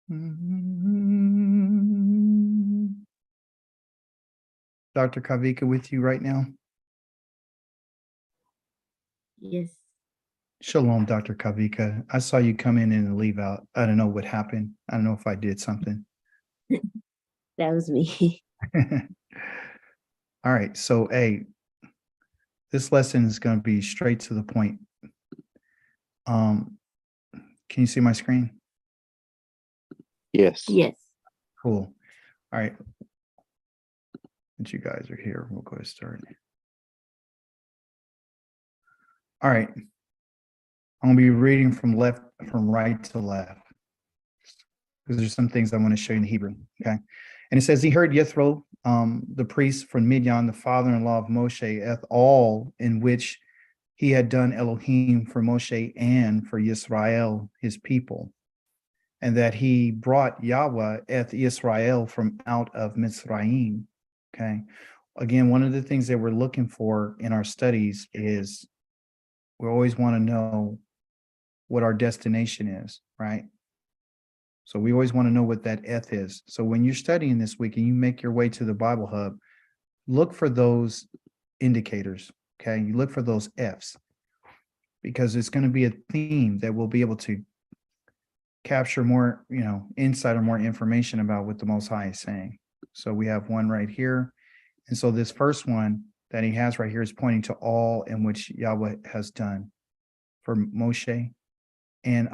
Dr. Kavika with you right now? Yes, Shalom, Dr. Kavika. I saw you come in and leave out. I don't know what happened. I don't know if I did something. that was me. All right. So, this lesson is going to be straight to the point. Can you see my screen? Yes. Yes. Cool. All right. Since you guys are here, we'll go ahead and start. All right. I'm going to be reading from right to left, because there's some things I want to show you in Hebrew. Okay. And it says, he heard Yethro, the priest from Midian, the father-in-law of Moshe, eth all in which he had done Elohim for Moshe and for Yisrael, his people, and that he brought Yahweh eth Israel from out of Mitzrayim. Okay. Again, one of the things that we're looking for in our studies is we always want to know what our destination is, right? So we always want to know what that eth is. So when you're studying this week and you make your way to the Bible Hub, look for those indicators, okay? You look for those F's, because it's going to be a theme that we'll be able to capture more, insight or more information about what the Most High is saying. So we have one right here. And so this first one that he has right here is pointing to all in which Yahweh has done for Moshe and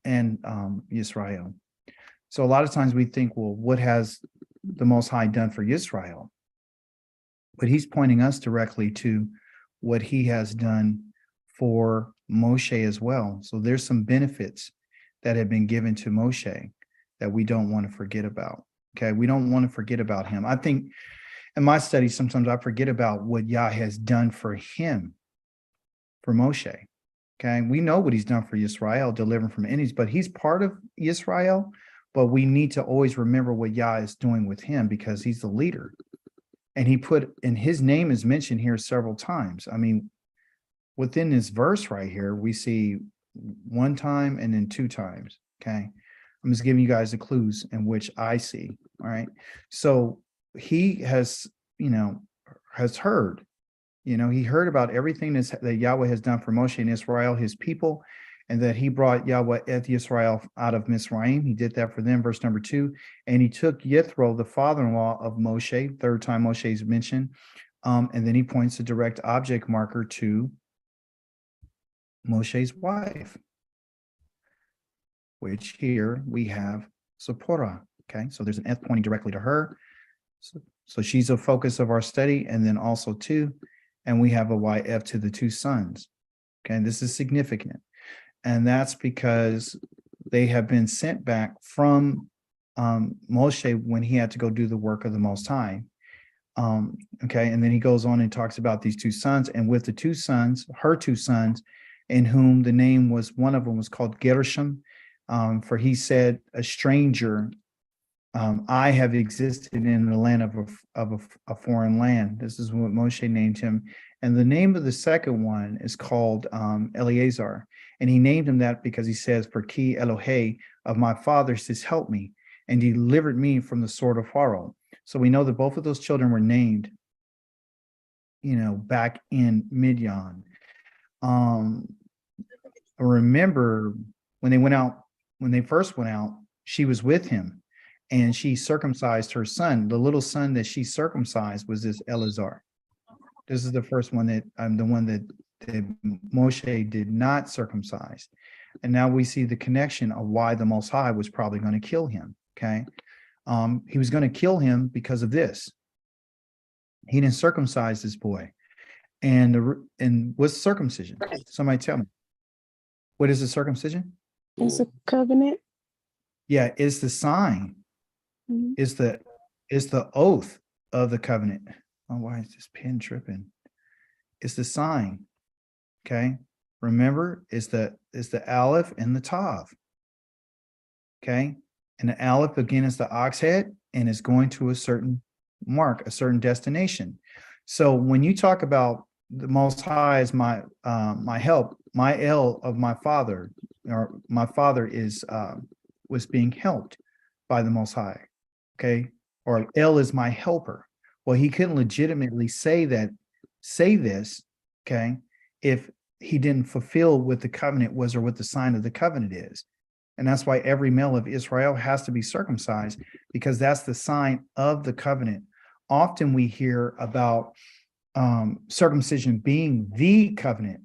Yisrael. So a lot of times we think, well, what has the Most High done for Yisrael? But he's pointing us directly to what he has done for Moshe as well. So there's some benefits that have been given to Moshe that we don't want to forget about. Okay, we don't want to forget about him. I think in my studies, sometimes I forget about what Yah has done for him, for Moshe. Okay, we know what he's done for Yisrael, delivering from enemies, but he's part of Yisrael. But we need to always remember what Yah is doing with him, because he's the leader. And his name is mentioned here several times. I mean, within this verse right here, we see one time and then two times. Okay. I'm just giving you guys the clues in which I see. All right. So he has heard, he heard about everything that Yahweh has done for Moshe and Israel, his people, and that he brought Yahweh eth Yisrael out of Mitzrayim. He did that for them, verse number 2. And he took Yethro, the father-in-law of Moshe, third time Moshe is mentioned. And then he points a direct object marker to Moshe's wife, which here we have Zipporah. Okay, so there's an eth pointing directly to her. So she's a focus of our study, and then also two, and we have a YF to the two sons. Okay, this is significant. And that's because they have been sent back from Moshe when he had to go do the work of the Most High. Okay, and then he goes on and talks about these two sons, and with the two sons, her two sons, in whom the name was, one of them was called Gershom, for he said, a stranger, I have existed in the land of a foreign land. This is what Moshe named him. And the name of the second one is called Eleazar. And he named him that because he says, for Ki Elohe of my fathers has helped me and delivered me from the sword of Pharaoh. So we know that both of those children were named, back in Midian. Remember when they first went out, she was with him and she circumcised her son. The little son that she circumcised was this Eleazar. This is the first one that the one that Moshe did not circumcise. And now we see the connection of why the Most High was probably going to kill him. Okay. He was going to kill him because of this. He didn't circumcise this boy. And what's circumcision? Somebody tell me. What is the circumcision? It's a covenant. Yeah, it's the sign. Mhm. It's the oath of the covenant. Oh, why is this pen tripping? It's the sign. Okay. Remember, it's the Aleph and the Tav. Okay. And the Aleph again is the ox head, and it's going to a certain mark, a certain destination. So when you talk about the Most High as my help, my El of my father, or my father was being helped. by the Most High. Okay. Or El is my helper. Well, he couldn't legitimately say this, okay, if he didn't fulfill what the covenant was or what the sign of the covenant is. And that's why every male of Israel has to be circumcised, because that's the sign of the covenant. Often we hear about circumcision being the covenant.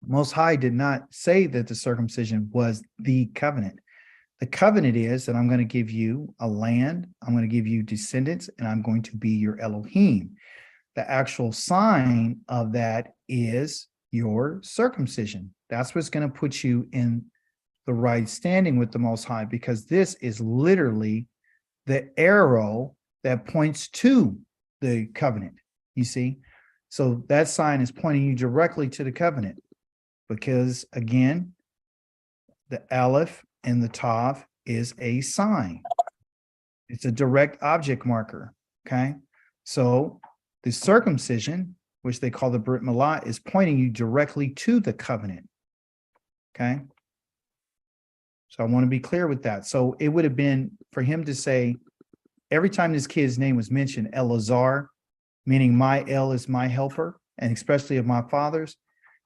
Most High did not say that the circumcision was the covenant. The covenant is that I'm going to give you a land, I'm going to give you descendants, and I'm going to be your Elohim. The actual sign of that is your circumcision. That's what's going to put you in the right standing with the Most High, because this is literally the arrow that points to the covenant, you see? So that sign is pointing you directly to the covenant, because again, the Aleph and the Tav is a sign. It's a direct object marker, okay? So the circumcision, which they call the Brit Milah, is pointing you directly to the covenant, okay? So I want to be clear with that. So it would have been for him to say, every time this kid's name was mentioned, Elazar, meaning my El is my helper, and especially of my fathers,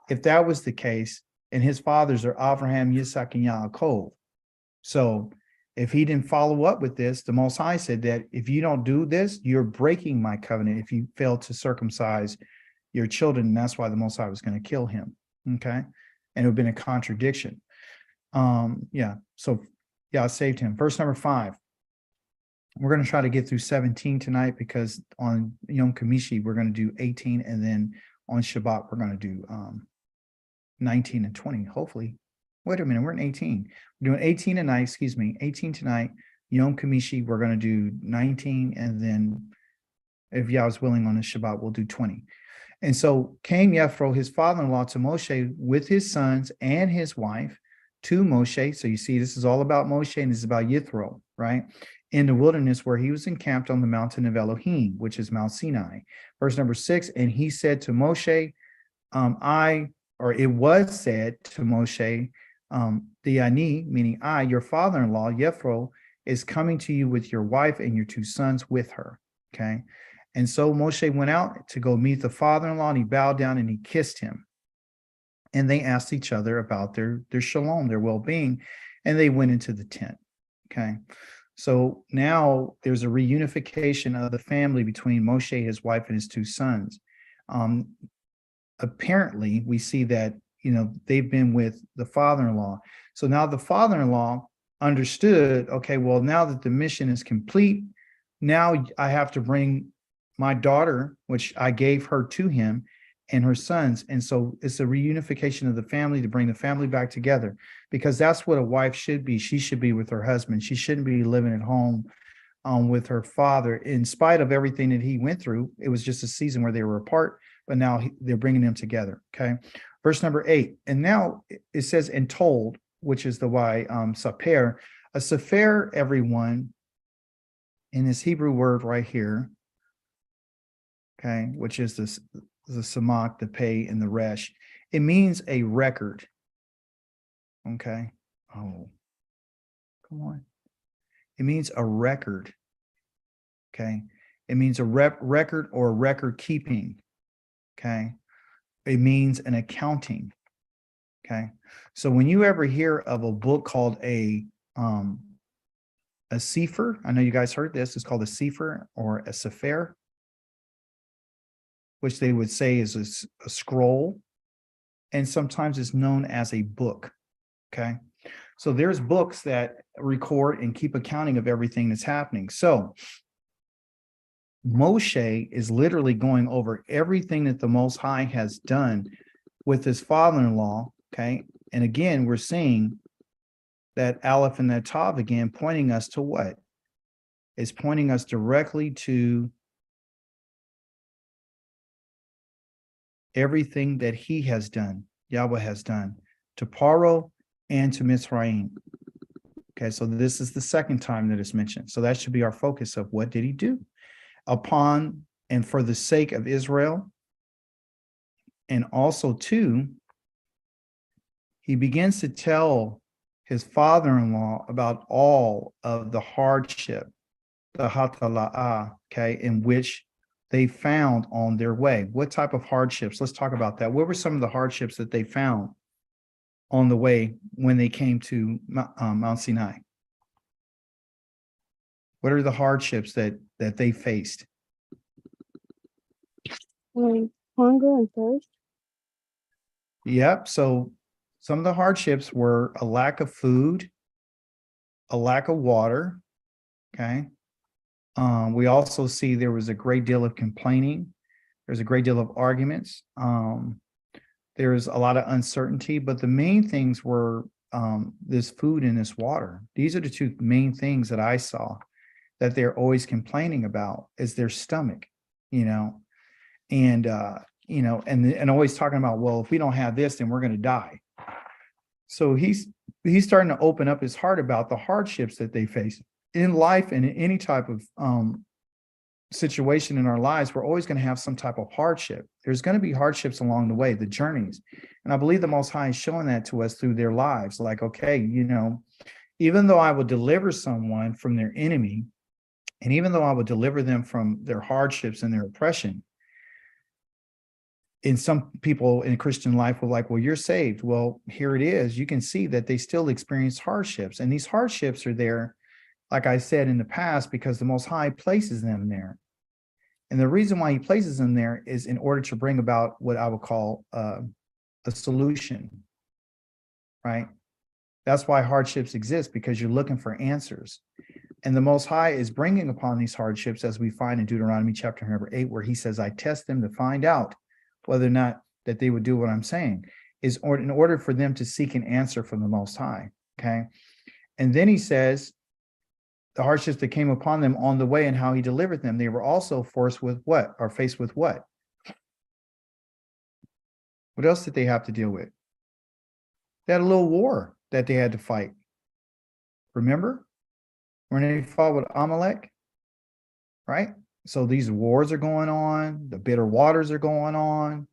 if that was the case, and his fathers are Abraham, Yitzhak, and Yaakov. So if he didn't follow up with this, the Most High said that if you don't do this, you're breaking my covenant if you fail to circumcise your children. And that's why the Most High was going to kill him. Okay. And it would have been a contradiction. Yeah. So yeah, I saved him. Verse number 5. We're going to try to get through 17 tonight, because on Yom Kamishi, we're going to do 18. And then on Shabbat, we're going to do 19 and 20, hopefully. Wait a minute, we're in 18. We're doing 18 tonight, 18 tonight. Yom Kamishi, we're going to do 19. And then if Yah is willing on the Shabbat, we'll do 20. And so came Yethro, his father-in-law, to Moshe with his sons and his wife to Moshe. So you see, this is all about Moshe, and this is about Yethro, right? In the wilderness where he was encamped on the mountain of Elohim, which is Mount Sinai. Verse number 6, and he said to Moshe, it was said to Moshe, the Ani, meaning I, your father-in-law, Yethro, is coming to you with your wife and your 2 sons with her. Okay. And so Moshe went out to go meet the father-in-law, and he bowed down and he kissed him. And they asked each other about their shalom, their well-being, and they went into the tent. Okay. So now there's a reunification of the family between Moshe, his wife, and his 2 sons. Apparently, we see that, they've been with the father-in-law. So now the father-in-law understood, okay, well, now that the mission is complete, now I have to bring my daughter, which I gave her to him, and her sons. And so it's a reunification of the family to bring the family back together, because that's what a wife should be. She should be with her husband. She shouldn't be living at home with her father. In spite of everything that he went through, it was just a season where they were apart, but now they're bringing them together. Okay. Verse number 8. And now it says, and told, which is the Y saper. A safer, everyone, in this Hebrew word right here, okay, which is the samak, the pay, and the resh. It means a record. Okay. Oh, come on. It means a record. Okay. It means a record or record keeping. Okay. It means an accounting. Okay. So when you ever hear of a book called a sefer, I know you guys heard this, it's called a sefer or a sefer, which they would say is a scroll, and sometimes it's known as a book. Okay. So there's books that record and keep accounting of everything that's happening. So Moshe is literally going over everything that the Most High has done with his father-in-law. Okay. And again, we're seeing that Aleph and that Tav again, pointing us to what? It's pointing us directly to everything that he has done, Yahweh has done, to Paro and to Mitzrayim. Okay, so this is the second time that it's mentioned. So that should be our focus of what did he do? Upon and for the sake of Israel. And also too, he begins to tell his father-in-law about all of the hardship, the hatala'ah, okay, in which they found on their way. What type of hardships? Let's talk about that. What were some of the hardships that they found on the way when they came to Mount Sinai? What are the hardships that they faced? Hunger and thirst. Yep. So some of the hardships were a lack of food, a lack of water. Okay. We also see there was a great deal of complaining. There's a great deal of arguments. There's a lot of uncertainty, but the main things were this food and this water. These are the two main things that I saw that they're always complaining about is their stomach, and and always talking about, well, if we don't have this, then we're going to die. So he's starting to open up his heart about the hardships that they face in life and in any type of situation in our lives. We're always going to have some type of hardship. There's going to be hardships along the way, the journeys. And I believe the Most High is showing that to us through their lives. Like, okay, even though I will deliver someone from their enemy, and even though I would deliver them from their hardships and their oppression, and some people in Christian life were like, well, you're saved. Well, here it is. You can see that they still experience hardships. And these hardships are there, like I said in the past, because the Most High places them there. And the reason why he places them there is in order to bring about what I would call a solution, right? That's why hardships exist, because you're looking for answers. And the Most High is bringing upon these hardships, as we find in Deuteronomy chapter number 8, where he says, I test them to find out whether or not that they would do what I'm saying, is in order for them to seek an answer from the Most High, okay? And then he says, the hardships that came upon them on the way and how he delivered them, they were also faced with what? What else did they have to deal with? They had a little war that they had to fight. Remember? When they fought with Amalek, right? So these wars are going on, the bitter waters are going on,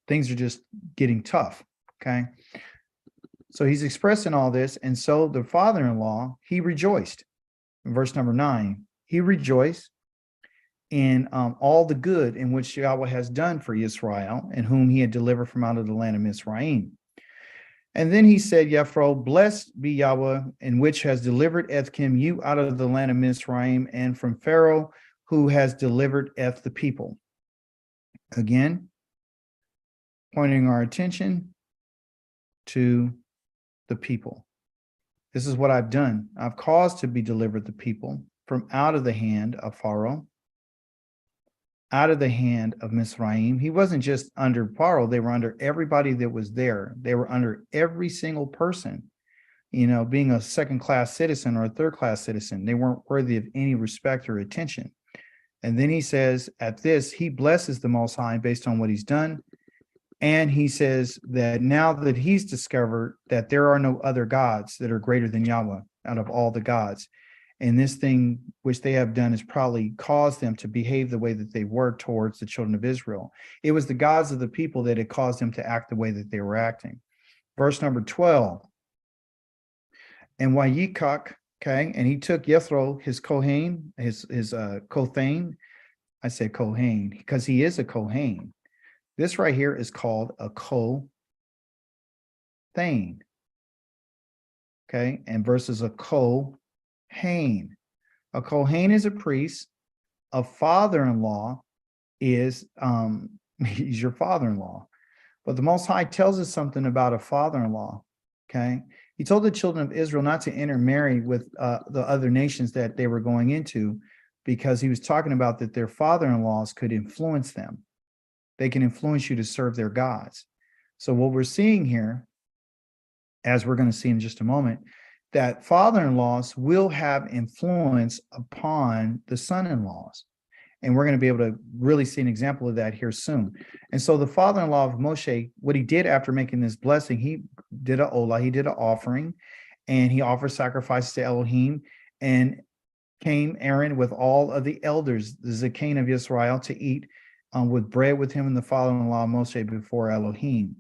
things are just getting tough, okay? So he's expressing all this, and so the father-in-law, he rejoiced. In verse number 9, he rejoiced in all the good in which Yahweh has done for Israel, and whom he had delivered from out of the land of Mizraim. And then he said, Yethro, blessed be Yahweh, in which has delivered Ethkim you out of the land of Mizraim, and from Pharaoh, who has delivered Eth the people. Again, pointing our attention to the people. This is what I've done. I've caused to be delivered the people from out of the hand of Pharaoh, out of the hand of Mizraim. He wasn't just under Pharaoh. They were under everybody that was there. They were under every single person, being a second-class citizen or a third-class citizen. They weren't worthy of any respect or attention. And then he says at this, he blesses the Most High based on what he's done. And he says that now that he's discovered that there are no other gods that are greater than Yahweh out of all the gods, and this thing which they have done has probably caused them to behave the way that they were towards the children of Israel. It was the gods of the people that had caused them to act the way that they were acting. Verse number 12. And Wayikak, okay, and he took Yethro, his Kohen, his Kothane. I say Kohen because he is a Kohen. This right here is called a Kothane. Okay, and versus a Kohen. A Kohen is a priest. A father-in-law is he's your father-in-law. But the Most High tells us something about a father-in-law. Okay, he told the children of Israel not to intermarry with the other nations that they were going into, because he was talking about that their father-in-laws could influence them. They can influence you to serve their gods. So what we're seeing here, as we're going to see in just a moment, that father-in-laws will have influence upon the son-in-laws. And we're going to be able to really see an example of that here soon. And so the father-in-law of Moshe, what he did after making this blessing, he did an olah, he did an offering, and he offered sacrifices to Elohim, and came Aaron with all of the elders, the Zaken of Israel, to eat with bread with him and the father-in-law Moshe before Elohim.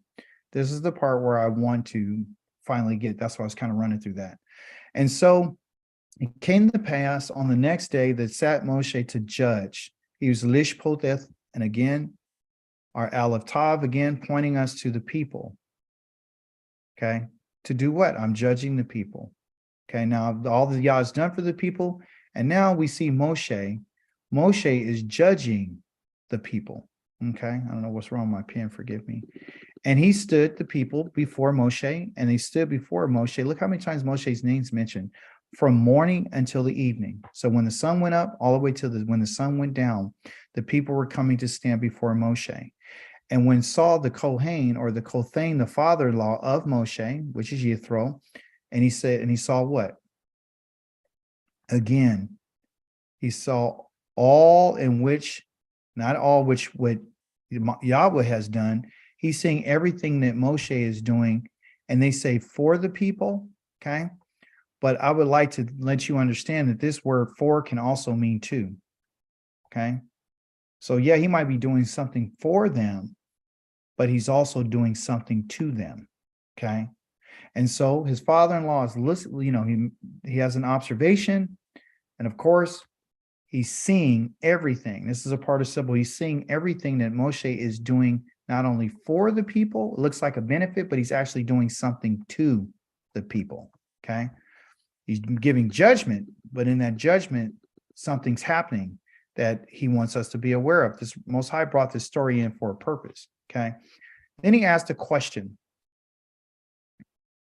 This is the part where I want to finally get. That's why I was kind of running through that. And so it came to pass on the next day that sat Moshe to judge. He was Lishpoteth, and again, our Aleph Tav, again, pointing us to the people. Okay, to do what? I'm judging the people. Okay, now all the Yah is done for the people, and now we see Moshe. Moshe is judging the people. Okay, I don't know what's wrong with my pen, forgive me. And he stood the people before Moshe, and they stood before Moshe. Look how many times Moshe's name's mentioned, from morning until the evening. So when the sun went up, all the way till when the sun went down, the people were coming to stand before Moshe. And when Saul the Kohen, or the Kothane, the father-in-law of Moshe, which is Yithro, and he said, and he saw what? Again, he saw all in which, not all which what Yahweh has done. He's seeing everything that Moshe is doing, and they say for the people, okay? But I would like to let you understand that this word for can also mean to, okay? So yeah, he might be doing something for them, but he's also doing something to them, okay? And so his father-in-law is listening, you know, he has an observation, and of course, he's seeing everything. This is a participle. He's seeing everything that Moshe is doing, not only for the people, it looks like a benefit, but he's actually doing something to the people, okay? He's giving judgment, but in that judgment, something's happening that he wants us to be aware of. This Most High brought this story in for a purpose, okay? Then he asked a question.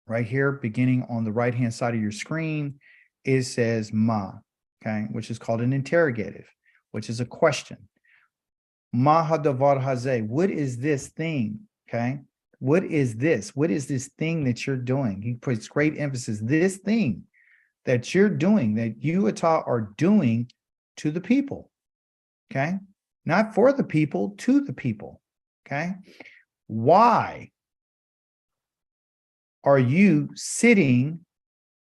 Right here, beginning on the right-hand side of your screen, it says ma, okay, which is called an interrogative, which is a question. Ma hadavar hazeh, what is this thing, okay? What is this? What is this thing that you're doing? He puts great emphasis, this thing that you're doing, that you, Atah, are doing to the people, okay? Not for the people, to the people, okay? Why are you sitting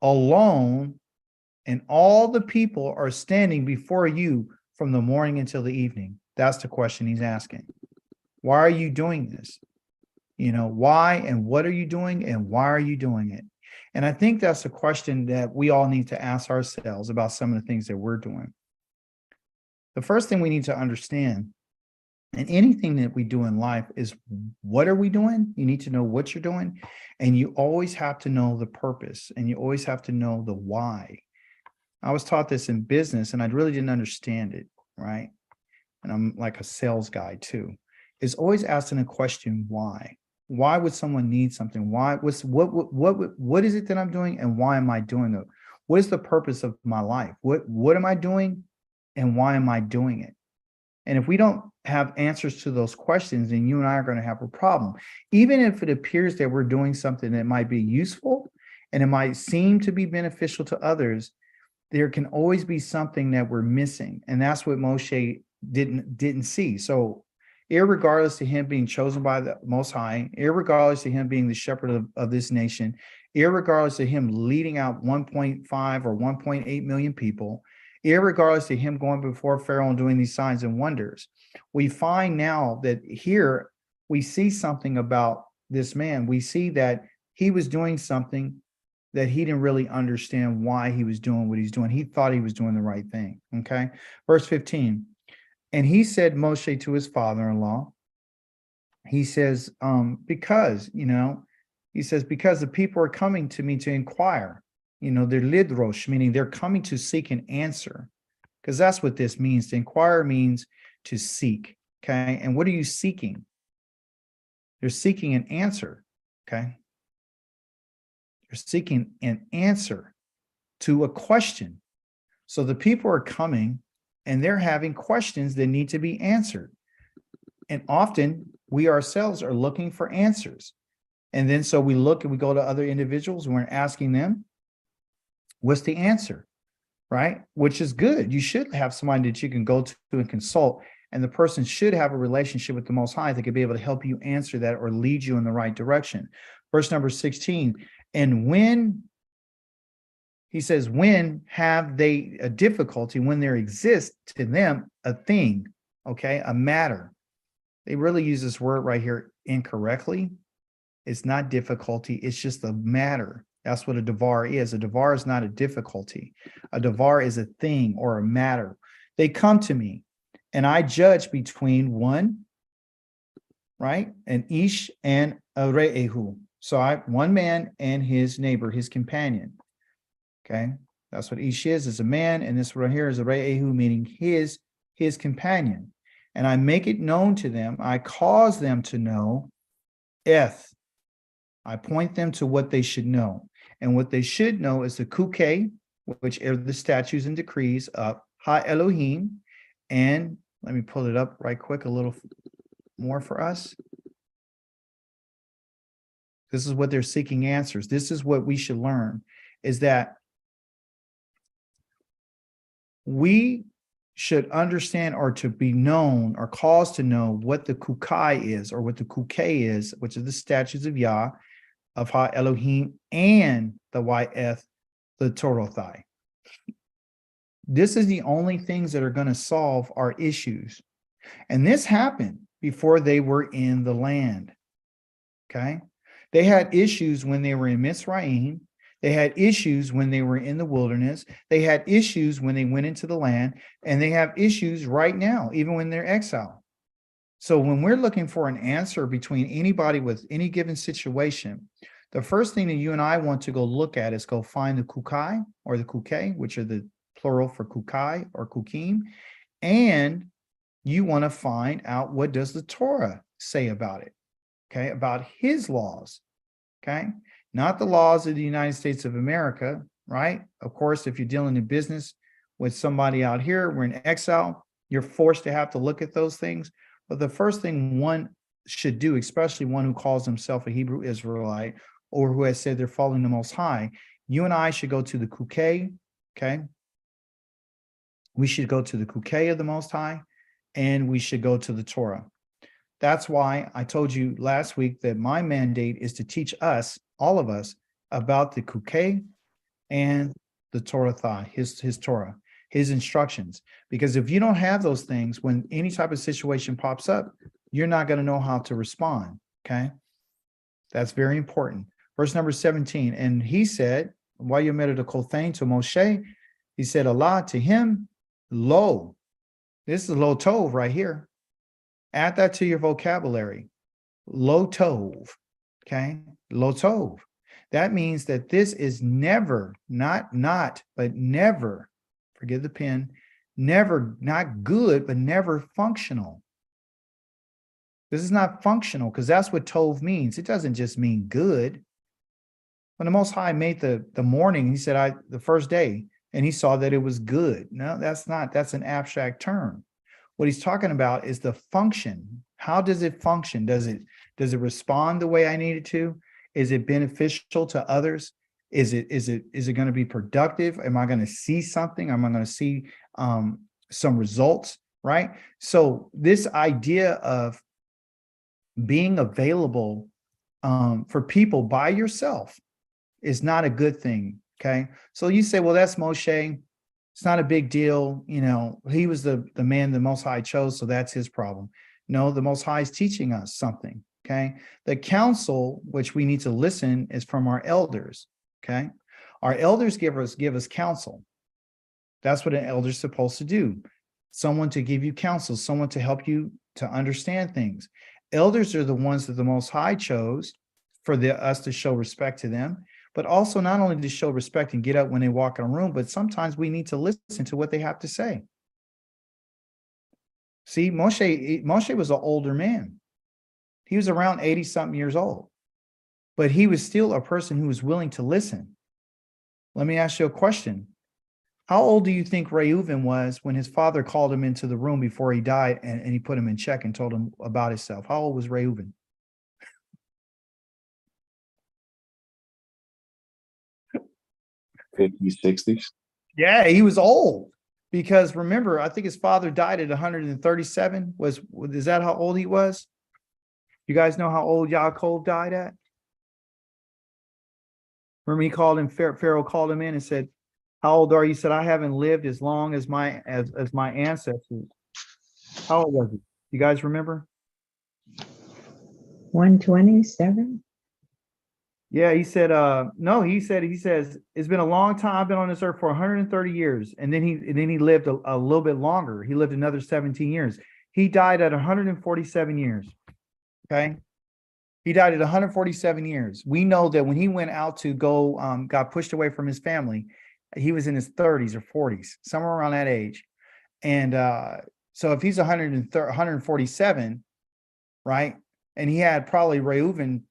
alone and all the people are standing before you from the morning until the evening? That's the question he's asking. Why are you doing this? You know, why and what are you doing and why are you doing it? And I think that's a question that we all need to ask ourselves about some of the things that we're doing. The first thing we need to understand, and anything that we do in life, is what are we doing? You need to know what you're doing, and you always have to know the purpose, and you always have to know the why. I was taught this in business, and I really didn't understand it, right? And I'm like a sales guy too. Is always asking a question, why? Why would someone need something? Why? What is it that I'm doing, and why am I doing it? What is the purpose of my life? What am I doing, and why am I doing it? And if we don't have answers to those questions, then you and I are going to have a problem. Even if it appears that we're doing something that might be useful and it might seem to be beneficial to others, there can always be something that we're missing. And that's what Moshe didn't see. So irregardless to him being chosen by the Most High, irregardless to him being the shepherd of this nation, irregardless to him leading out 1.5 or 1.8 million people, irregardless to him going before Pharaoh and doing these signs and wonders, we find now that here we see something about this man. We see that he was doing something that he didn't really understand why he was doing what he's doing. He thought he was doing the right thing, okay? Verse 15, and he said Moshe to his father-in-law, he says, because, you know, he says, because the people are coming to me to inquire. You know, they're lidrosh, meaning they're coming to seek an answer, because that's what this means. To inquire means to seek, okay? And what are you seeking? You're seeking an answer, okay? You're seeking an answer to a question. So the people are coming and they're having questions that need to be answered. And often we ourselves are looking for answers. And then so we look and we go to other individuals and we're asking them, what's the answer, right? Which is good. You should have somebody that you can go to and consult, and the person should have a relationship with the Most High that could be able to help you answer that or lead you in the right direction. Verse number 16, and when, he says, when have they a difficulty, when there exists to them a thing, okay, a matter. They really use this word right here incorrectly. It's not difficulty. It's just a matter. That's what a davar is. A davar is not a difficulty. A davar is a thing or a matter. They come to me and I judge between one, right? An ish and a re'ehu. So one man and his neighbor, his companion. Okay. That's what ish is a man. And this right here is a re'ehu, meaning his companion. And I make it known to them. I cause them to know eth. I point them to what they should know. And what they should know is the kukay, which are the statutes and decrees of Ha Elohim. And let me pull it up right quick, a little more for us. This is what they're seeking answers. This is what we should learn, is that we should understand or to be known or cause to know what the kukai is or what the kukay is, which is the statutes of Yah, of Ha Elohim, and the Yeth, the Torothai. This is the only things that are going to solve our issues. And this happened before they were in the land. Okay. They had issues when they were in Mitzrayim. They had issues when they were in the wilderness. They had issues when they went into the land, and they have issues right now, even when they're exiled. So when we're looking for an answer between anybody with any given situation, the first thing that you and I want to go look at is go find the kukai or the kukay, which are the plural for kukai or kukim, and you want to find out what does the Torah say about it, okay, about his laws, okay, not the laws of the United States of America, right? Of course, if you're dealing in business with somebody out here, we're in exile, you're forced to have to look at those things. But the first thing one should do, especially one who calls himself a Hebrew Israelite or who has said they're following the Most High, you and I should go to the kukay, okay? We should go to the kukay of the Most High, and we should go to the Torah. That's why I told you last week that my mandate is to teach us, all of us, about the kukay and the Torah, his Torah, his instructions. Because if you don't have those things, when any type of situation pops up, you're not going to know how to respond, okay? That's very important. Verse number 17, and he said, while you met at the Kothain to Moshe, he said, Allah to him, lo. This is lo tov right here. Add that to your vocabulary. Lo tov, okay? Lo tov. That means that this is never, not, but never, forgive the pen, never, not good, but never functional. This is not functional because that's what tov means. It doesn't just mean good. When the Most High made the morning, he said, the first day, and he saw that it was good. No, that's not, that's an abstract term. What he's talking about is the function. How does it function? Does it respond the way I need it to? Is it beneficial to others? Is it going to be productive? Am I going to see something? Am I going to see some results? Right? So this idea of being available for people by yourself is not a good thing. Okay. So you say, well, that's Moshe. It's not a big deal. You know, he was the man the Most High chose, so that's his problem. No, the Most High is teaching us something. Okay. The counsel, which we need to listen, is from our elders. Okay. Our elders give us counsel. That's what an elder is supposed to do. Someone to give you counsel, someone to help you to understand things. Elders are the ones that the Most High chose for us to show respect to them, but also not only to show respect and get up when they walk in a room, but sometimes we need to listen to what they have to say. See, Moshe was an older man. He was around 80-something years old, but he was still a person who was willing to listen. Let me ask you a question. How old do you think Reuven was when his father called him into the room before he died and he put him in check and told him about himself? How old was Reuven? '50s, '60s. Yeah, he was old because remember, I think his father died at 137. Is that how old he was? You guys know how old Yaakov died at? Remember he called him, Pharaoh called him in and said, how old are you? He said, I haven't lived as long as my ancestors. How old was he? You guys remember? 127. Yeah, he said, no, he says, it's been a long time. I've been on this earth for 130 years. And then he lived a little bit longer. He lived another 17 years. He died at 147 years. Okay. He died at 147 years. We know that when he went out to go, got pushed away from his family, he was in his 30s or 40s, somewhere around that age. And so if he's 147, right? And he had probably Reuven,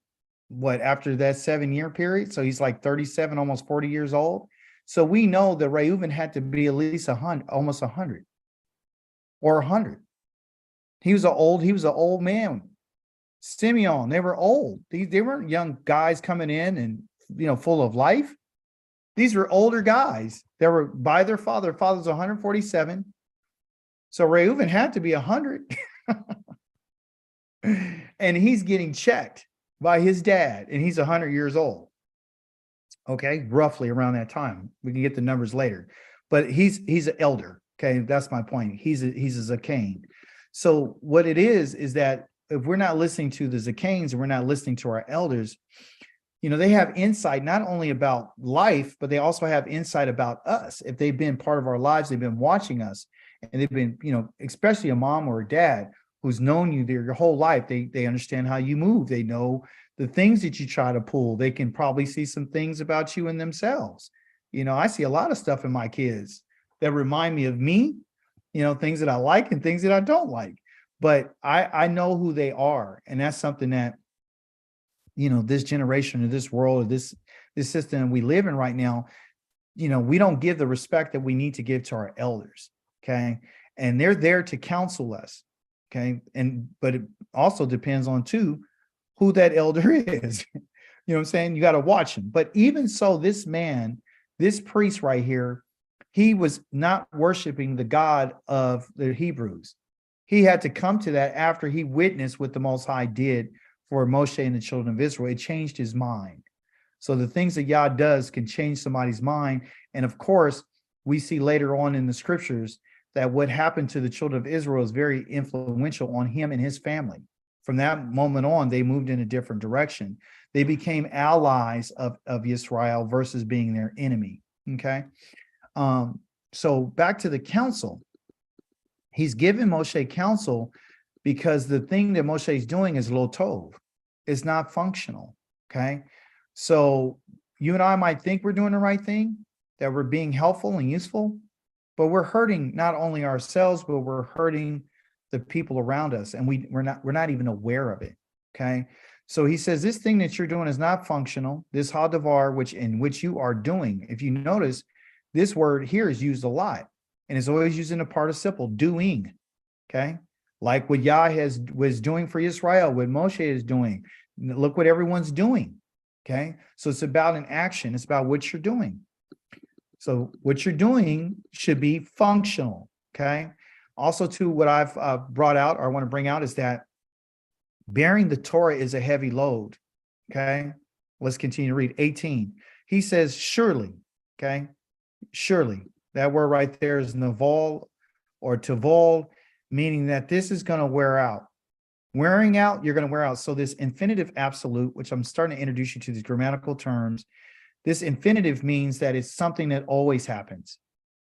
what, after that 7-year period? So he's like 37, almost 40 years old. So we know that Reuven had to be at least 100, almost 100 or 100. He was an old man. Simeon, they were old. They weren't young guys coming in and, full of life. These were older guys that were by their father. Their father's 147. So Reuven had to be 100. And he's getting checked by his dad, and he's 100 years old. Okay, roughly around that time. We can get the numbers later. But he's an elder. Okay, that's my point. He's a Zakain. So what it is that if we're not listening to the Zakains and we're not listening to our elders, they have insight not only about life, but they also have insight about us. If they've been part of our lives, they've been watching us, and they've been, especially a mom or a dad who's known you your whole life. They understand how you move. They know the things that you try to pull. They can probably see some things about you in themselves. I see a lot of stuff in my kids that remind me of me, things that I like and things that I don't like. But I know who they are. And that's something that, this generation or this world or this system we live in right now, we don't give the respect that we need to give to our elders. Okay. And they're there to counsel us. Okay. But it also depends on who that elder is. You know what I'm saying? You got to watch him. But even so, this man, this priest right here, he was not worshiping the God of the Hebrews. He had to come to that after he witnessed what the Most High did for Moshe and the children of Israel. It changed his mind. So the things that Yah does can change somebody's mind. And of course, we see later on in the scriptures that what happened to the children of Israel is very influential on him and his family. From that moment on, they moved in a different direction. They became allies of Israel versus being their enemy. Okay. So back to the counsel. He's given Moshe counsel because the thing that Moshe is doing is lo tov. It's not functional. Okay. So you and I might think we're doing the right thing, that we're being helpful and useful, but we're hurting not only ourselves, but we're hurting the people around us, and we're not even aware of it. Okay. So he says this thing that you're doing is not functional. This hadavar, which you are doing. If you notice, this word here is used a lot, and it's always used in a participle, doing. Okay. Like what Yah was doing for Israel, what Moshe is doing. Look what everyone's doing. Okay. So it's about an action. It's about what you're doing. So what you're doing should be functional. Okay. Also, too, what I've brought out or I want to bring out is that bearing the Torah is a heavy load. Okay. Let's continue to read 18. He says, surely. Okay. Surely. That word right there is naval or tavol, meaning that this is going to wear out. Wearing out, you're going to wear out. So this infinitive absolute, which I'm starting to introduce you to these grammatical terms, this infinitive means that it's something that always happens.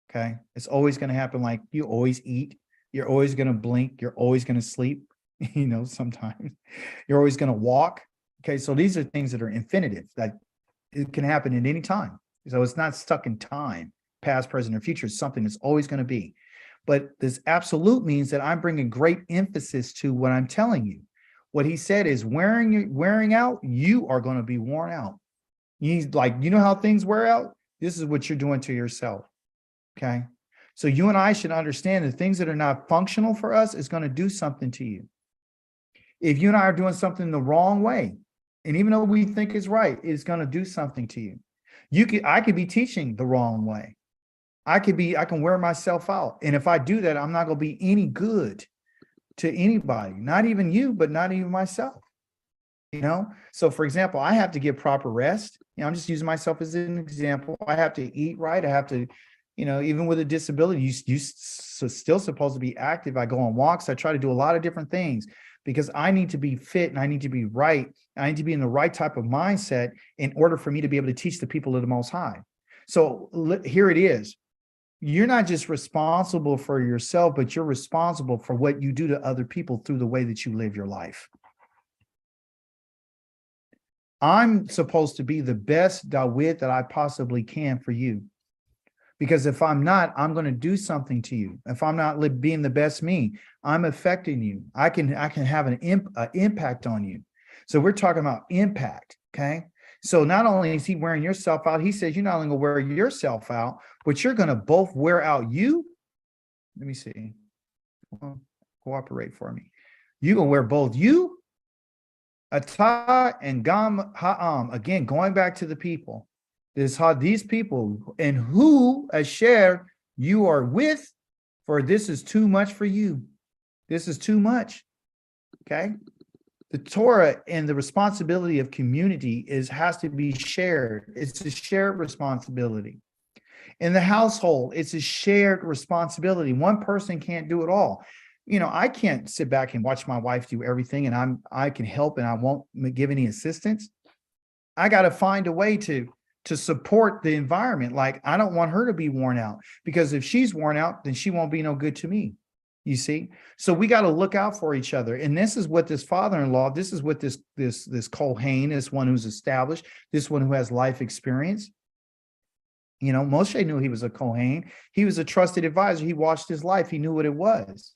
Okay. It's always going to happen. Like you always eat. You're always going to blink. You're always going to sleep. Sometimes you're always going to walk. Okay. So these are things that are infinitive that it can happen at any time. So it's not stuck in time, past, present, or future. It's something that's always going to be. But this absolute means that I'm bringing great emphasis to what I'm telling you. What he said is wearing out, you are going to be worn out. He's like, how things wear out? This is what you're doing to yourself. Okay. So you and I should understand that things that are not functional for us is going to do something to you. If you and I are doing something the wrong way, and even though we think it's right, it's going to do something to you. I could be teaching the wrong way. I can wear myself out. And if I do that, I'm not going to be any good to anybody, not even you, but not even myself. So for example, I have to get proper rest. I'm just using myself as an example. I have to eat right. I have to, even with a disability, you still supposed to be active. I go on walks. I try to do a lot of different things because I need to be fit and I need to be right. I need to be in the right type of mindset in order for me to be able to teach the people of the Most High. So here it is. You're not just responsible for yourself, but you're responsible for what you do to other people through the way that you live your life. I'm supposed to be the best Dawid that I possibly can for you. Because if I'm not, I'm going to do something to you. If I'm not being the best me, I'm affecting you. I can have an impact on you. So we're talking about impact, okay? So not only is he wearing yourself out, he says you're not only going to wear yourself out, but you're going to both wear out you. Let me see. Well, cooperate for me. You're going to wear both you, Atah, and Gam Ha'am. Again, going back to the people. This is how these people and who Asher you are with, for this is too much for you. This is too much. Okay. The Torah and the responsibility of community has to be shared. It's a shared responsibility. In the household, it's a shared responsibility. One person can't do it all. You know, I can't sit back and watch my wife do everything and I can help and I won't give any assistance. I got to find a way to support the environment. Like, I don't want her to be worn out, because if she's worn out, then she won't be no good to me. You see? So we got to look out for each other. And this is what this father-in-law, this is what this Kohen, this one who's established, this one who has life experience. You know, Moshe knew he was a Kohen. He was a trusted advisor. He watched his life. He knew what it was.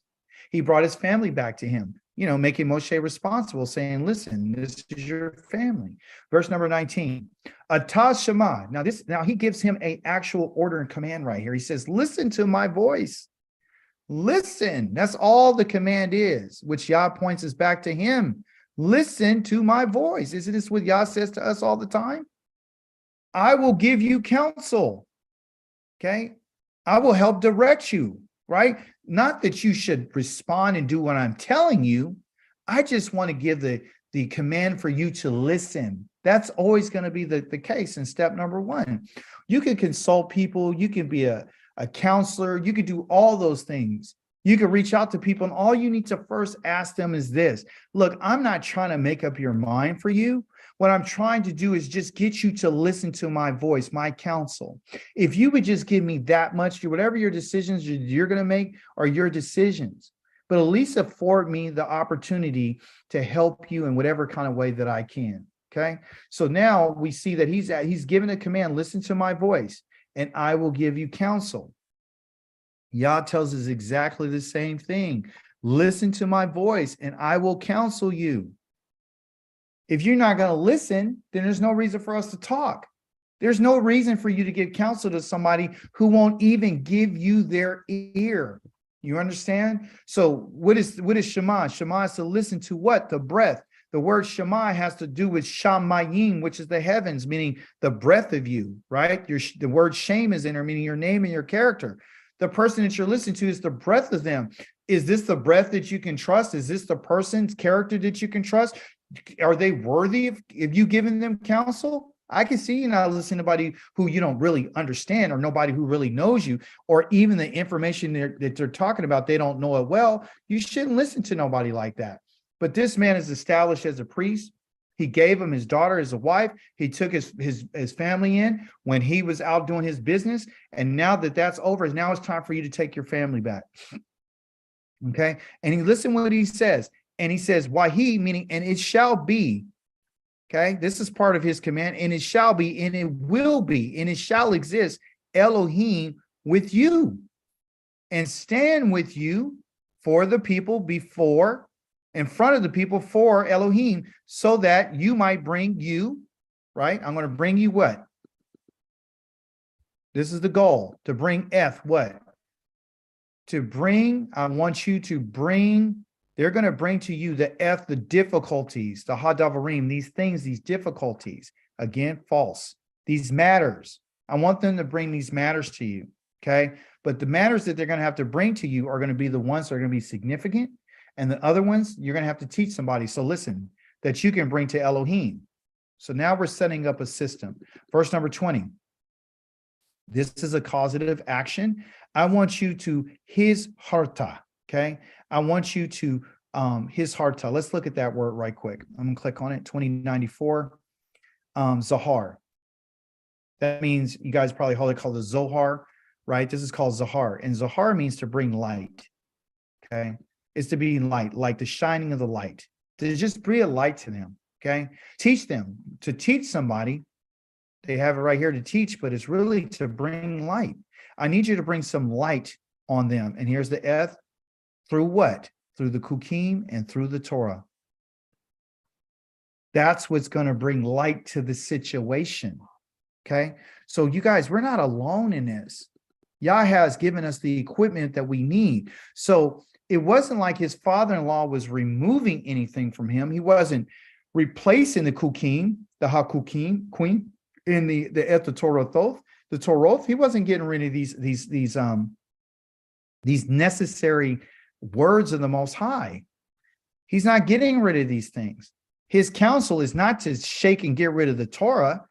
He brought his family back to him, you know, making Moshe responsible, saying, listen, this is your family. Verse number 19, Atah Shema. Now he gives him an actual order and command right here. He says, listen to my voice. Listen. That's all the command is, which Yah points us back to him. Listen to my voice. Isn't this what Yah says to us all the time? I will give you counsel. Okay. I will help direct you, right? Not that you should respond and do what I'm telling you. I just want to give the command for you to listen. That's always going to be the case in step number one. You can consult people. You can be a counselor. You could do all those things. You can reach out to people, and all you need to first ask them is this. Look, I'm not trying to make up your mind for you. What I'm trying to do is just get you to listen to my voice, my counsel. If you would just give me that much, whatever your decisions you're going to make are your decisions, but at least afford me the opportunity to help you in whatever kind of way that I can. Okay. So now we see that he's given a command, listen to my voice, and I will give you counsel. Yah tells us exactly the same thing. Listen to my voice and I will counsel you. If you're not going to listen, then there's no reason for us to talk. There's no reason for you to give counsel to somebody who won't even give you their ear. You understand? So what is Shema? Shema is to listen to what? The breath. The word Shema has to do with Shamayim, which is the heavens, meaning the breath of you, right? The word shame is in there, meaning your name and your character. The person that you're listening to is the breath of them. Is this the breath that you can trust? Is this the person's character that you can trust? Are they worthy of you giving them counsel? I can see you not listening to anybody who you don't really understand, or nobody who really knows you, or even the information that they're talking about, they don't know it well. You shouldn't listen to nobody like that. But this man is established as a priest. He gave him his daughter as a wife. He took his family in when he was out doing his business. And now that that's over, now it's time for you to take your family back. Okay. And he listen what he says. And he says, why he, meaning, and it shall be. Okay. This is part of his command. And it shall be, and it will be, and it shall exist, Elohim with you, and stand with you for the people before, in front of the people for Elohim, so that you might bring you, right? I'm going to bring you what? This is the goal, to bring what? To bring, I want you to bring, they're going to bring to you the difficulties, the hadavarim, these things, these difficulties. Again, false. These matters. I want them to bring these matters to you, okay? But the matters that they're going to have to bring to you are going to be the ones that are going to be significant. And the other ones, you're going to have to teach somebody. So listen, that you can bring to Elohim. So now we're setting up a system. Verse number 20. This is a causative action. I want you to his harta, okay? I want you to his heart. Let's look at that word right quick. I'm gonna click on it. 2094. Zahar. That means you guys probably call the Zohar, right? This is called Zahar, and Zahar means to bring light. Okay, it's to be light, like the shining of the light. To just bring a light to them. Okay, teach them. To teach somebody, they have it right here to teach, but it's really to bring light. I need you to bring some light on them. And here's the eth, through what? Through the Kukim and through the Torah. That's what's going to bring light to the situation. Okay. So you guys, we're not alone in this. Yah has given us the equipment that we need. So it wasn't like his father-in-law was removing anything from him. He wasn't replacing the Kukim, the HaKukim, queen, in the Et the Toroth, the Toroth. He wasn't getting rid of these necessary words of the Most High. He's not getting rid of these things. His counsel is not to shake and get rid of the Torah.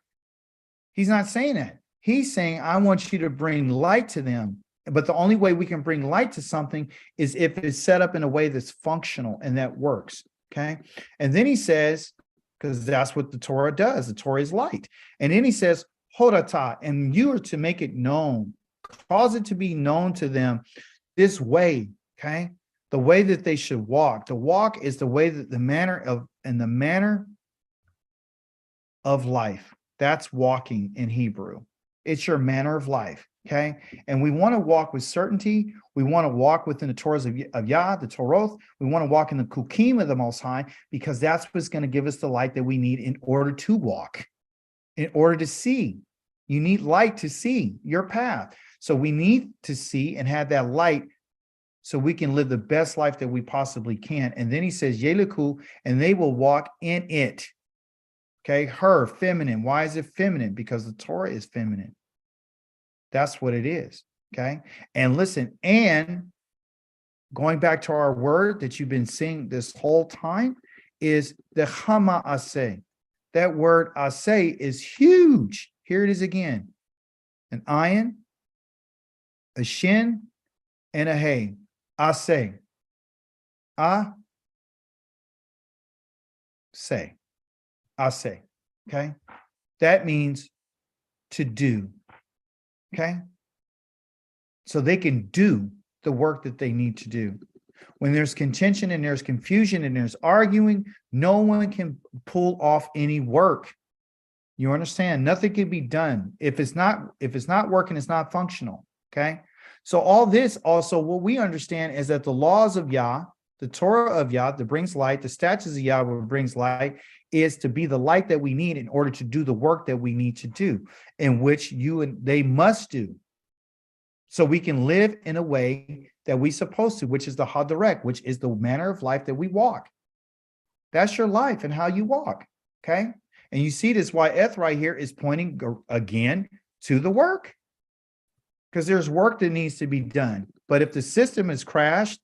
He's not saying that. He's saying, I want you to bring light to them. But the only way we can bring light to something is if it's set up in a way that's functional and that works. Okay. And then he says, because that's what the Torah does. The Torah is light. And then he says, Hodata, and you are to make it known, cause it to be known to them this way. Okay. The way that they should walk. The walk is the way that the manner of life. That's walking in Hebrew. It's your manner of life. Okay. And we want to walk with certainty. We want to walk within the Torahs of Yah, the Toroth. We want to walk in the Kukim of the Most High, because that's what's going to give us the light that we need in order to walk, in order to see. You need light to see your path. So we need to see and have that light so we can live the best life that we possibly can. And then he says, Yeliku, and they will walk in it. Okay, her, feminine. Why is it feminine? Because the Torah is feminine. That's what it is. Okay. And listen, and going back to our word that you've been seeing this whole time is the Hama Aseh. That word Aseh is huge. Here it is again. An ayin, a shin, and a hey. Aseh. Say. Aseh. Okay. That means to do. Okay. So they can do the work that they need to do. When there's contention and there's confusion and there's arguing, no one can pull off any work. You understand? Nothing can be done. If it's not working, it's not functional. Okay. So all this also, what we understand is that the laws of Yah, the Torah of Yah that brings light, the statutes of Yah that brings light, is to be the light that we need in order to do the work that we need to do, in which you and they must do. So we can live in a way that we're supposed to, which is the Hadarek, which is the manner of life that we walk. That's your life and how you walk. Okay. And you see this why Eth right here is pointing again to the work. Because there's work that needs to be done. But if the system is crashed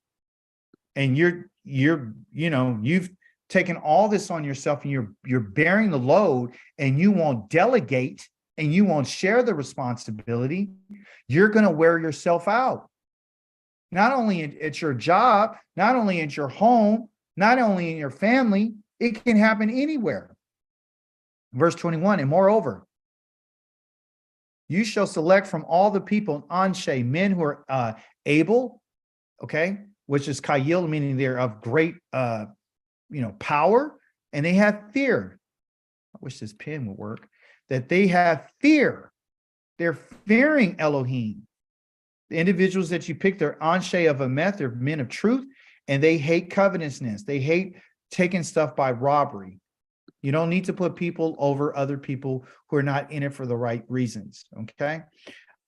and you've taken all this on yourself and you're bearing the load and you won't delegate and you won't share the responsibility, you're going to wear yourself out. Not only at your job, not only at your home, not only in your family, it can happen anywhere. Verse 21, and moreover, you shall select from all the people anshe, men who are able, okay, which is kayil, meaning they're of great power, and they have fear. I wish this pen would work. That they have fear. They're fearing Elohim. The individuals that you pick, they're anshe of Ameth, they're men of truth, and they hate covetousness. They hate taking stuff by robbery. You don't need to put people over other people who are not in it for the right reasons. Okay.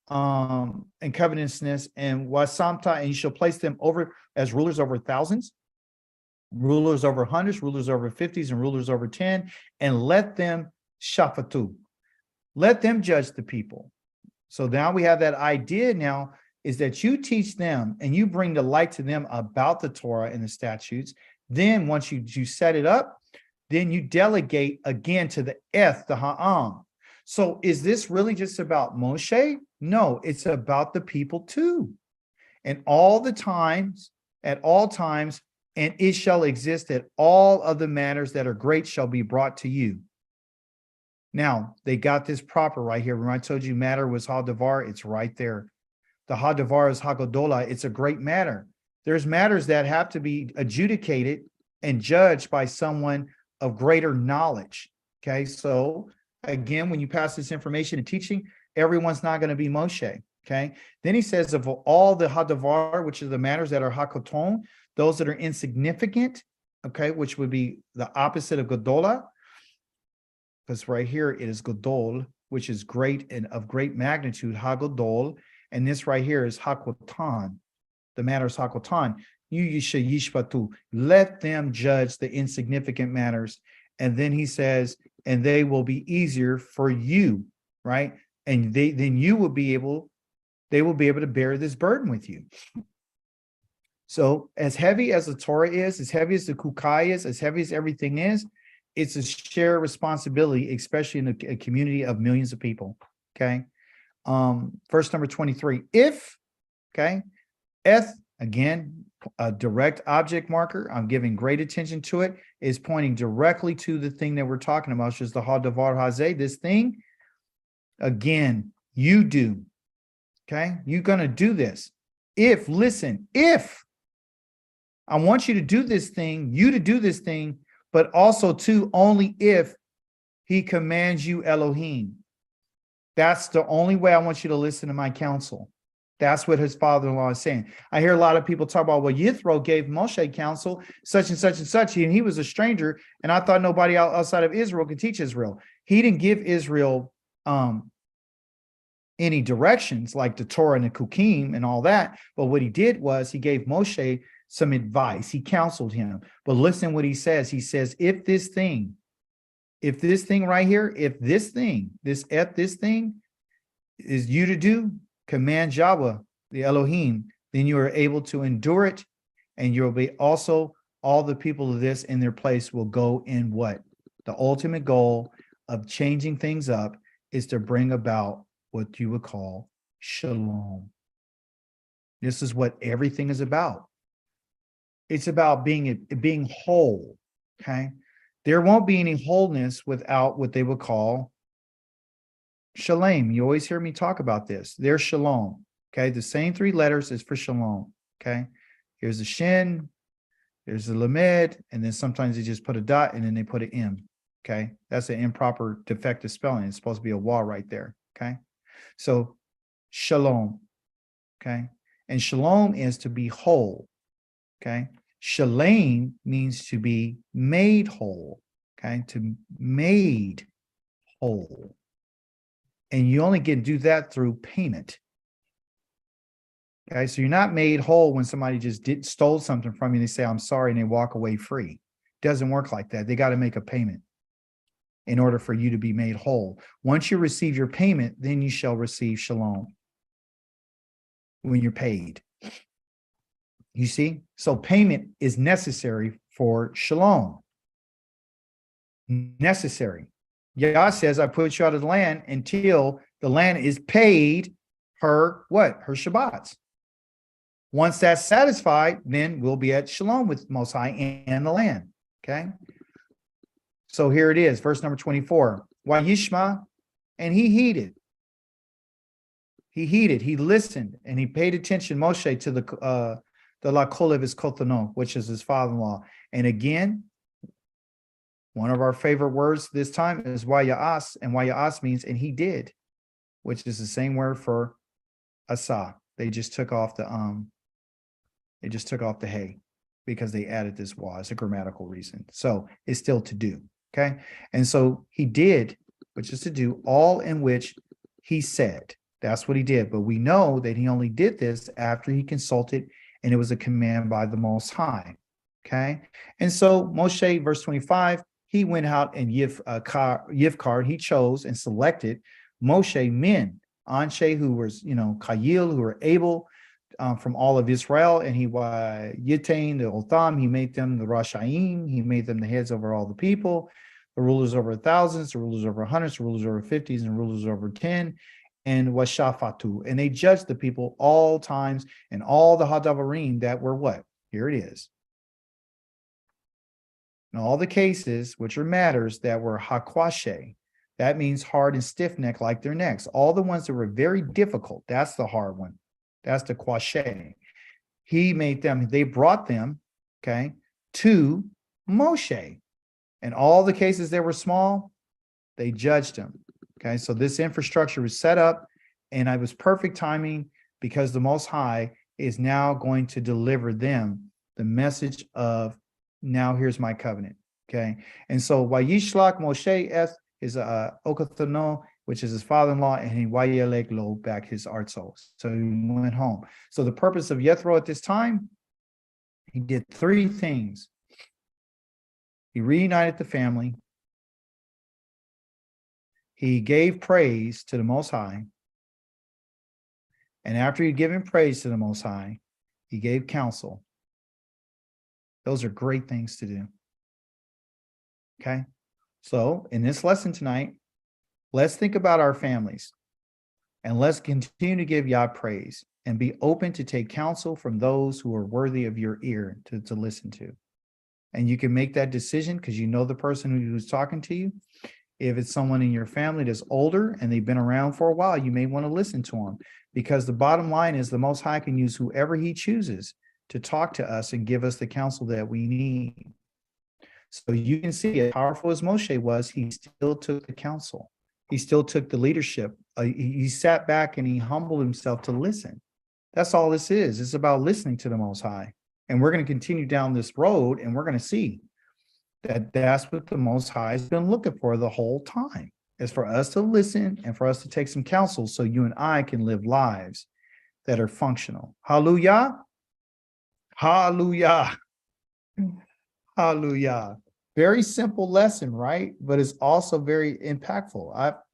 And covetousness and wasamta, and you shall place them over as rulers over thousands, rulers over hundreds, rulers over 50s, and rulers over 10, and let them shafatu. Let them judge the people. So now we have that idea now is that you teach them and you bring the light to them about the Torah and the statutes. Then once you set it up, then you delegate again to the Eth, the Ha'am. So is this really just about Moshe? No, it's about the people too. And at all times, and it shall exist that all of the matters that are great shall be brought to you. Now, they got this proper right here. When I told you matter was Hadavar, it's right there. The Hadavar is Hagodola. It's a great matter. There's matters that have to be adjudicated and judged by someone of greater knowledge. Okay, so again, when you pass this information and teaching, everyone's not going to be Moshe. Okay, then he says of all the Hadavar, which are the matters that are Hakoton, those that are insignificant, okay, which would be the opposite of Godola, because right here it is Godol, which is great and of great magnitude, Hagodol, and this right here is Hakotan. The matter is Hakotan. You Yisha Yishpatu, let them judge the insignificant matters. And then he says, and they will be easier for you, right? And then you will be able, they will be able to bear this burden with you. So as heavy as the Torah is, as heavy as the Kukai is, as heavy as everything is, it's a shared responsibility, especially in a community of millions of people. Okay. Verse number 23. If, okay, eth, again, a direct object marker, I'm giving great attention to it, is pointing directly to the thing that we're talking about, which is the Hadavar Hazeh, this thing. Again, you do. Okay, you're going to do this. If, listen, if I want you to do this thing, you to do this thing, but also too, only if he commands you Elohim. That's the only way I want you to listen to my counsel. That's what his father-in-law is saying. I hear a lot of people talk about, well, Yithro gave Moshe counsel, such and such and such, and he was a stranger, and I thought nobody outside of Israel could teach Israel. He didn't give Israel any directions like the Torah and the Kukim and all that, but what he did was he gave Moshe some advice. He counseled him. But listen what he says. He says, if this thing right here, if this thing, this thing is you to do, command Yahweh, the Elohim, then you are able to endure it. And you'll be also, all the people of this in their place will go in what? The ultimate goal of changing things up is to bring about what you would call shalom. This is what everything is about. It's about being whole, okay? There won't be any wholeness without what they would call shalom. You always hear me talk about this. There's shalom, okay? The same three letters is for shalom, okay? Here's the shin, there's the lamed, and then sometimes they just put a dot and then they put an M, okay? That's an improper defective spelling. It's supposed to be a wah right there, okay? So shalom, okay? And shalom is to be whole, okay? Shalem means to be made whole, okay? To made whole. And you only can do that through payment. Okay, so you're not made whole when somebody just stole something from you and they say, I'm sorry, and they walk away free. It doesn't work like that. They got to make a payment in order for you to be made whole. Once you receive your payment, then you shall receive shalom when you're paid. You see? So payment is necessary for shalom. Necessary. Yah says, I put you out of the land until the land is paid her what? Her Shabbats. Once that's satisfied, then we'll be at shalom with Most High and the land. Okay? So here it is, verse number 24. Yishma, and he heeded. He heeded, he listened, and he paid attention, Moshe, to the Lakol of his Kothano, which is his father-in-law. And again, one of our favorite words this time is Waya'as, and Waya'as means, and he did, which is the same word for Asa. They just took off the hay because they added this wa. It's a grammatical reason. So it's still to do. Okay. And so he did, which is to do, all in which he said. That's what he did. But we know that he only did this after he consulted, and it was a command by the Most High. Okay. And so Moshe, verse 25, he went out and Yivkar, he chose and selected Moshe men, Anshe, who was, Kayil, who were able from all of Israel, and he Yitain, the Otham, he made them the Rashaim, he made them the heads over all the people, the rulers over thousands, the rulers over hundreds, the rulers over 50s, and rulers over 10, and Washafatu. And they judged the people all times and all the Hadavarim that were what? Here it is. In all the cases, which are matters that were hakwashe, that means hard and stiff neck like their necks. All the ones that were very difficult, that's the hard one. That's the quashe. He made them, they brought them, okay, to Moshe. And all the cases that were small, they judged him. Okay, so this infrastructure was set up, and it was perfect timing because the Most High is now going to deliver them the message of, now here's my covenant. Okay, and so Vayishlach Moshe es is Okathano, which is his father-in-law, and he Wayelek lo back his artso. So he went home. So the purpose of Jethro at this time, he did three things. He reunited the family. He gave praise to the Most High. And after he'd given praise to the Most High, he gave counsel. Those are great things to do. Okay? So in this lesson tonight, let's think about our families. And let's continue to give Yah praise and be open to take counsel from those who are worthy of your ear to listen to. And you can make that decision because you know the person who's talking to you. If it's someone in your family that's older and they've been around for a while, you may want to listen to them, because the bottom line is the Most High can use whoever he chooses to talk to us and give us the counsel that we need. So you can see, as powerful as Moshe was, he still took the counsel. He still took the leadership. He sat back and he humbled himself to listen. That's all this is. It's about listening to the Most High. And we're going to continue down this road, and we're going to see that that's what the Most High has been looking for the whole time, is for us to listen and for us to take some counsel so you and I can live lives that are functional. Hallelujah. Hallelujah. Hallelujah. Very simple lesson, right? But it's also very impactful.